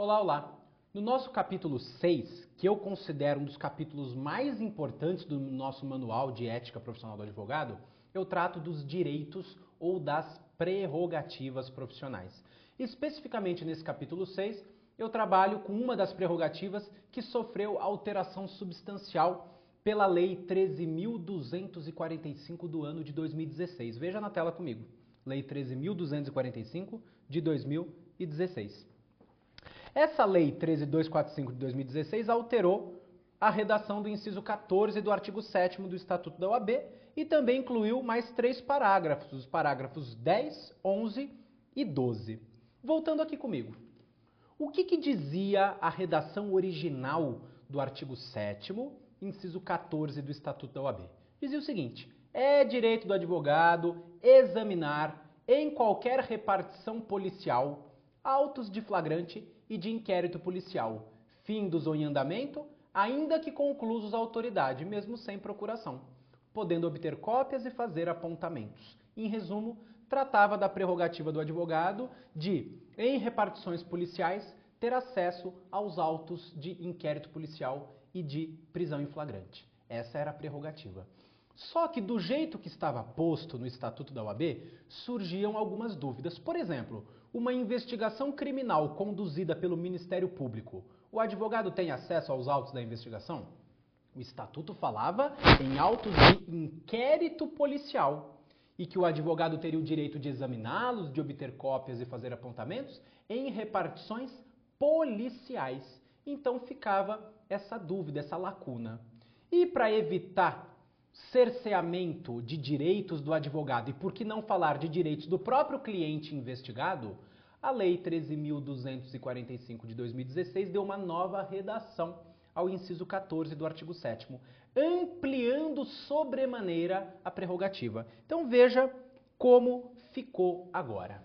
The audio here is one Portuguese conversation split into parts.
Olá, olá! No nosso capítulo 6, que eu considero um dos capítulos mais importantes do nosso manual de ética profissional do advogado, eu trato dos direitos ou das prerrogativas profissionais. Especificamente nesse capítulo 6, eu trabalho com uma das prerrogativas que sofreu alteração substancial pela Lei 13.245 do ano de 2016. Veja na tela comigo. Lei 13.245 de 2016. Essa Lei 13.245 de 2016 alterou a redação do inciso 14 do artigo 7º do Estatuto da OAB e também incluiu mais 3 parágrafos, os parágrafos 10, 11 e 12. Voltando aqui comigo. O que dizia a redação original do artigo 7º, inciso 14 do Estatuto da OAB? Dizia o seguinte: é direito do advogado examinar em qualquer repartição policial autos de flagrante e de inquérito policial, findos ou em andamento, ainda que conclusos à autoridade, mesmo sem procuração, podendo obter cópias e fazer apontamentos. Em resumo, tratava da prerrogativa do advogado de, em repartições policiais, ter acesso aos autos de inquérito policial e de prisão em flagrante. Essa era a prerrogativa. Só que do jeito que estava posto no Estatuto da OAB, surgiam algumas dúvidas. Por exemplo, uma investigação criminal conduzida pelo Ministério Público. O advogado tem acesso aos autos da investigação? O Estatuto falava em autos de inquérito policial e que o advogado teria o direito de examiná-los, de obter cópias e fazer apontamentos em repartições policiais. Então ficava essa dúvida, essa lacuna. E para evitar cerceamento de direitos do advogado e por que não falar de direitos do próprio cliente investigado, a Lei 13.245 de 2016 deu uma nova redação ao inciso 14 do artigo 7º, ampliando sobremaneira a prerrogativa. Então veja como ficou agora.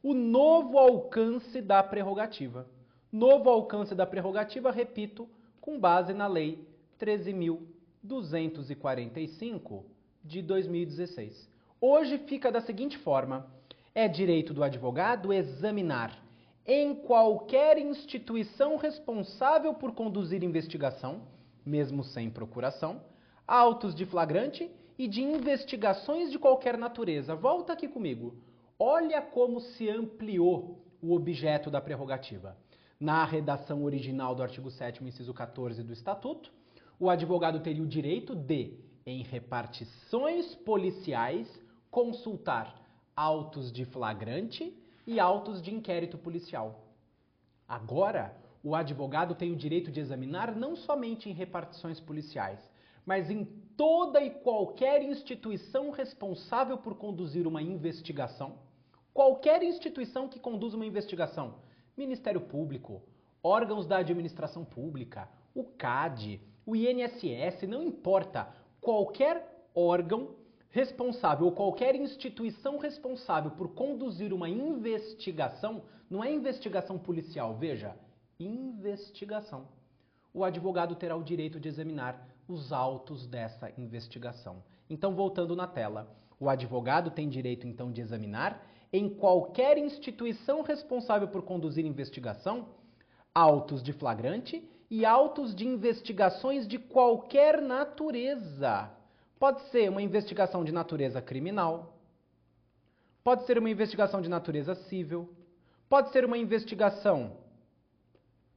O novo alcance da prerrogativa. Novo alcance da prerrogativa, repito, com base na Lei 13.245 de 2016. Hoje fica da seguinte forma: é direito do advogado examinar em qualquer instituição responsável por conduzir investigação, mesmo sem procuração, autos de flagrante e de investigações de qualquer natureza. Volta aqui comigo. Olha como se ampliou o objeto da prerrogativa. Na redação original do artigo 7º, inciso 14 do Estatuto, o advogado teria o direito de, em repartições policiais, consultar autos de flagrante e autos de inquérito policial. Agora, o advogado tem o direito de examinar não somente em repartições policiais, mas em toda e qualquer instituição responsável por conduzir uma investigação. Qualquer instituição que conduz uma investigação. Ministério Público, órgãos da administração pública, o CAD, o INSS, não importa, qualquer órgão responsável ou qualquer instituição responsável por conduzir uma investigação, não é investigação policial, veja, investigação. O advogado terá o direito de examinar os autos dessa investigação. Então, voltando na tela, o advogado tem direito então de examinar em qualquer instituição responsável por conduzir investigação, autos de flagrante e autos de investigações de qualquer natureza. Pode ser uma investigação de natureza criminal, pode ser uma investigação de natureza civil, pode ser uma investigação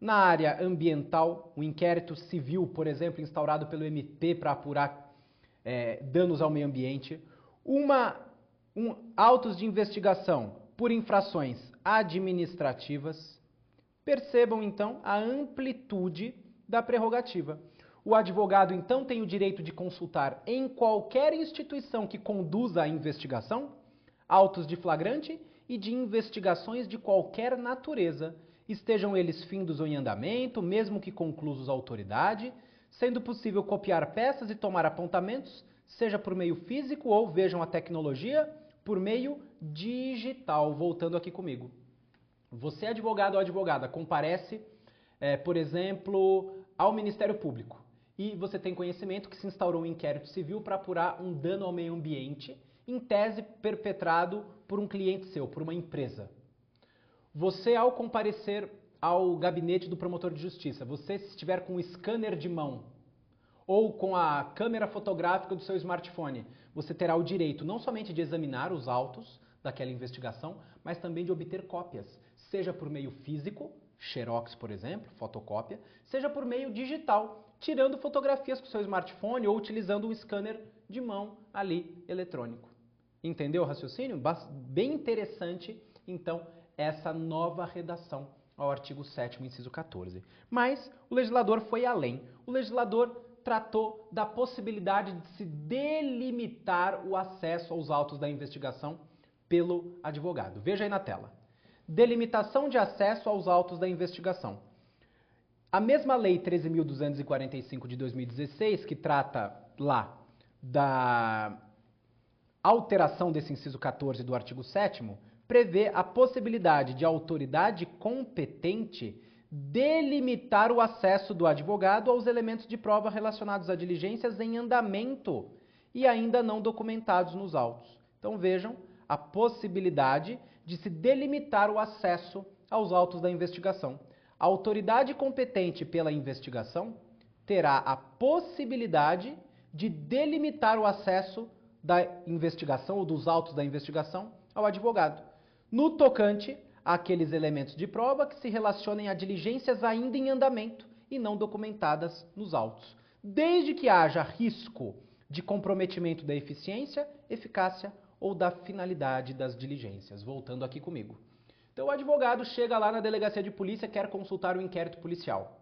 na área ambiental, um inquérito civil, por exemplo, instaurado pelo MP para apurar danos ao meio ambiente, autos de investigação por infrações administrativas. Percebam, então, a amplitude da prerrogativa. O advogado, então, tem o direito de consultar em qualquer instituição que conduza a investigação, autos de flagrante e de investigações de qualquer natureza, estejam eles findos ou em andamento, mesmo que conclusos à autoridade, sendo possível copiar peças e tomar apontamentos, seja por meio físico ou, vejam a tecnologia, por meio digital. Voltando aqui comigo. Você, advogado ou advogada, comparece, por exemplo, ao Ministério Público e você tem conhecimento que se instaurou um inquérito civil para apurar um dano ao meio ambiente, em tese perpetrado por um cliente seu, por uma empresa. Você, ao comparecer ao gabinete do promotor de justiça, você se estiver com o scanner de mão ou com a câmera fotográfica do seu smartphone, você terá o direito não somente de examinar os autos daquela investigação, mas também de obter cópias, seja por meio físico, xerox, por exemplo, fotocópia, seja por meio digital, tirando fotografias com o seu smartphone ou utilizando um scanner de mão ali eletrônico. Entendeu o raciocínio? Bem interessante, então, essa nova redação ao artigo 7º, inciso 14. Mas o legislador foi além. O legislador tratou da possibilidade de se delimitar o acesso aos autos da investigação pelo advogado. Veja aí na tela. Delimitação de acesso aos autos da investigação. A mesma Lei 13.245 de 2016, que trata lá da alteração desse inciso 14 do artigo 7º, prevê a possibilidade de a autoridade competente delimitar o acesso do advogado aos elementos de prova relacionados a diligências em andamento e ainda não documentados nos autos. Então vejam a possibilidade de se delimitar o acesso aos autos da investigação. A autoridade competente pela investigação terá a possibilidade de delimitar o acesso da investigação ou dos autos da investigação ao advogado, no tocante àqueles elementos de prova que se relacionem a diligências ainda em andamento e não documentadas nos autos, desde que haja risco de comprometimento da eficiência, eficácia ou da finalidade das diligências. Voltando aqui comigo. Então o advogado chega lá na delegacia de polícia e quer consultar o inquérito policial.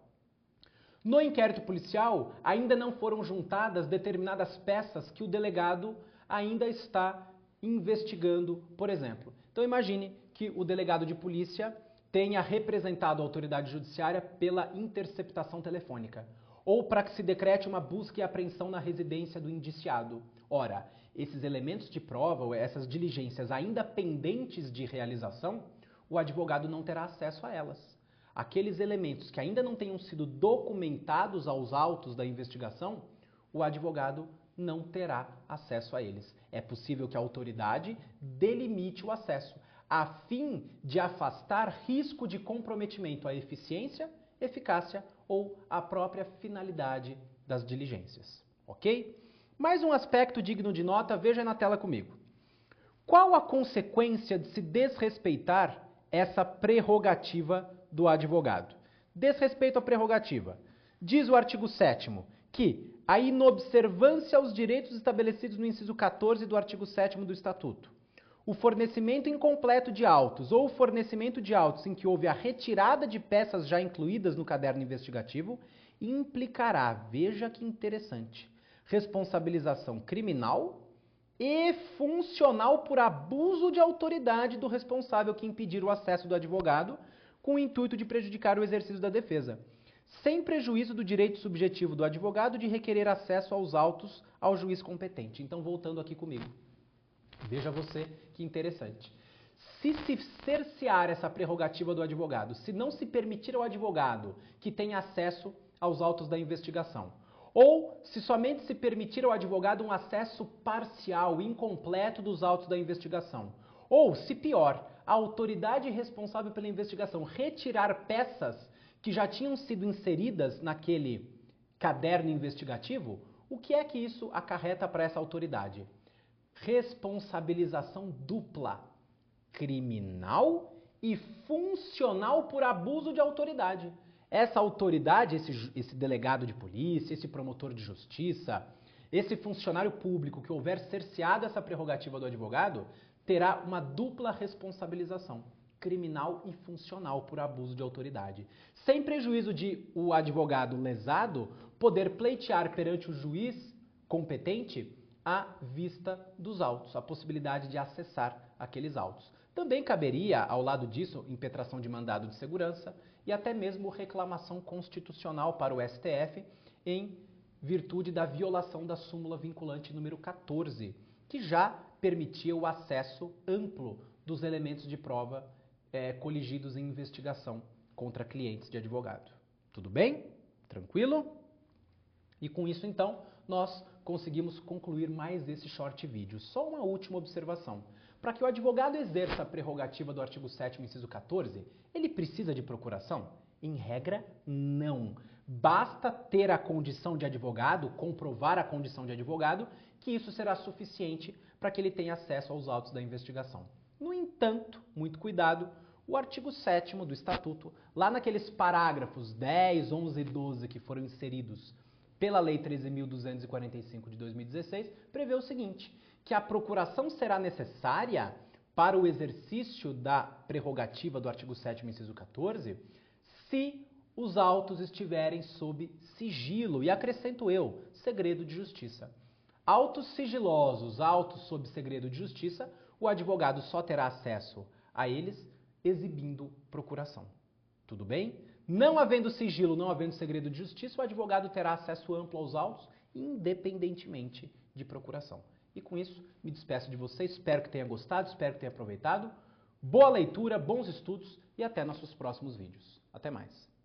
No inquérito policial, ainda não foram juntadas determinadas peças que o delegado ainda está investigando, por exemplo. Então imagine que o delegado de polícia tenha representado a autoridade judiciária pela interceptação telefônica, ou para que se decrete uma busca e apreensão na residência do indiciado. Ora, esses elementos de prova, ou essas diligências ainda pendentes de realização, o advogado não terá acesso a elas. Aqueles elementos que ainda não tenham sido documentados aos autos da investigação, o advogado não terá acesso a eles. É possível que a autoridade delimite o acesso, a fim de afastar risco de comprometimento à eficiência, eficácia ou à própria finalidade das diligências. Ok? Mais um aspecto digno de nota, veja na tela comigo. Qual a consequência de se desrespeitar essa prerrogativa do advogado? Desrespeito à prerrogativa. Diz o artigo 7º que a inobservância aos direitos estabelecidos no inciso 14 do artigo 7º do Estatuto, o fornecimento incompleto de autos ou o fornecimento de autos em que houve a retirada de peças já incluídas no caderno investigativo implicará, veja que interessante, responsabilização criminal e funcional por abuso de autoridade do responsável que impedir o acesso do advogado com o intuito de prejudicar o exercício da defesa, sem prejuízo do direito subjetivo do advogado de requerer acesso aos autos ao juiz competente. Então, voltando aqui comigo. Veja você que interessante. Se cercear essa prerrogativa do advogado, se não se permitir ao advogado que tenha acesso aos autos da investigação, ou se somente se permitir ao advogado um acesso parcial, incompleto dos autos da investigação, ou, se pior, a autoridade responsável pela investigação retirar peças que já tinham sido inseridas naquele caderno investigativo, o que é que isso acarreta para essa autoridade? Responsabilização dupla, criminal e funcional por abuso de autoridade. Essa autoridade, esse delegado de polícia, esse promotor de justiça, esse funcionário público que houver cerceado essa prerrogativa do advogado, terá uma dupla responsabilização, criminal e funcional por abuso de autoridade, sem prejuízo de o advogado lesado poder pleitear perante o juiz competente à vista dos autos, a possibilidade de acessar aqueles autos. Também caberia, ao lado disso, impetração de mandado de segurança e até mesmo reclamação constitucional para o STF em virtude da violação da súmula vinculante número 14, que já permitia o acesso amplo dos elementos de prova coligidos em investigação contra clientes de advogado. Tudo bem? Tranquilo? E com isso, então, nós conseguimos concluir mais esse short vídeo. Só uma última observação. Para que o advogado exerça a prerrogativa do artigo 7º, inciso 14, ele precisa de procuração? Em regra, não. Basta ter a condição de advogado, comprovar a condição de advogado, que isso será suficiente para que ele tenha acesso aos autos da investigação. No entanto, muito cuidado, o artigo 7º do Estatuto, lá naqueles parágrafos 10, 11 e 12 que foram inseridos pela Lei 13.245 de 2016, prevê o seguinte, que a procuração será necessária para o exercício da prerrogativa do artigo 7º, inciso 14, se os autos estiverem sob sigilo, e acrescento eu, segredo de justiça. Autos sigilosos, autos sob segredo de justiça, o advogado só terá acesso a eles exibindo procuração. Tudo bem? Não havendo sigilo, não havendo segredo de justiça, o advogado terá acesso amplo aos autos, independentemente de procuração. E com isso, me despeço de vocês, espero que tenha gostado, espero que tenha aproveitado. Boa leitura, bons estudos e até nossos próximos vídeos. Até mais.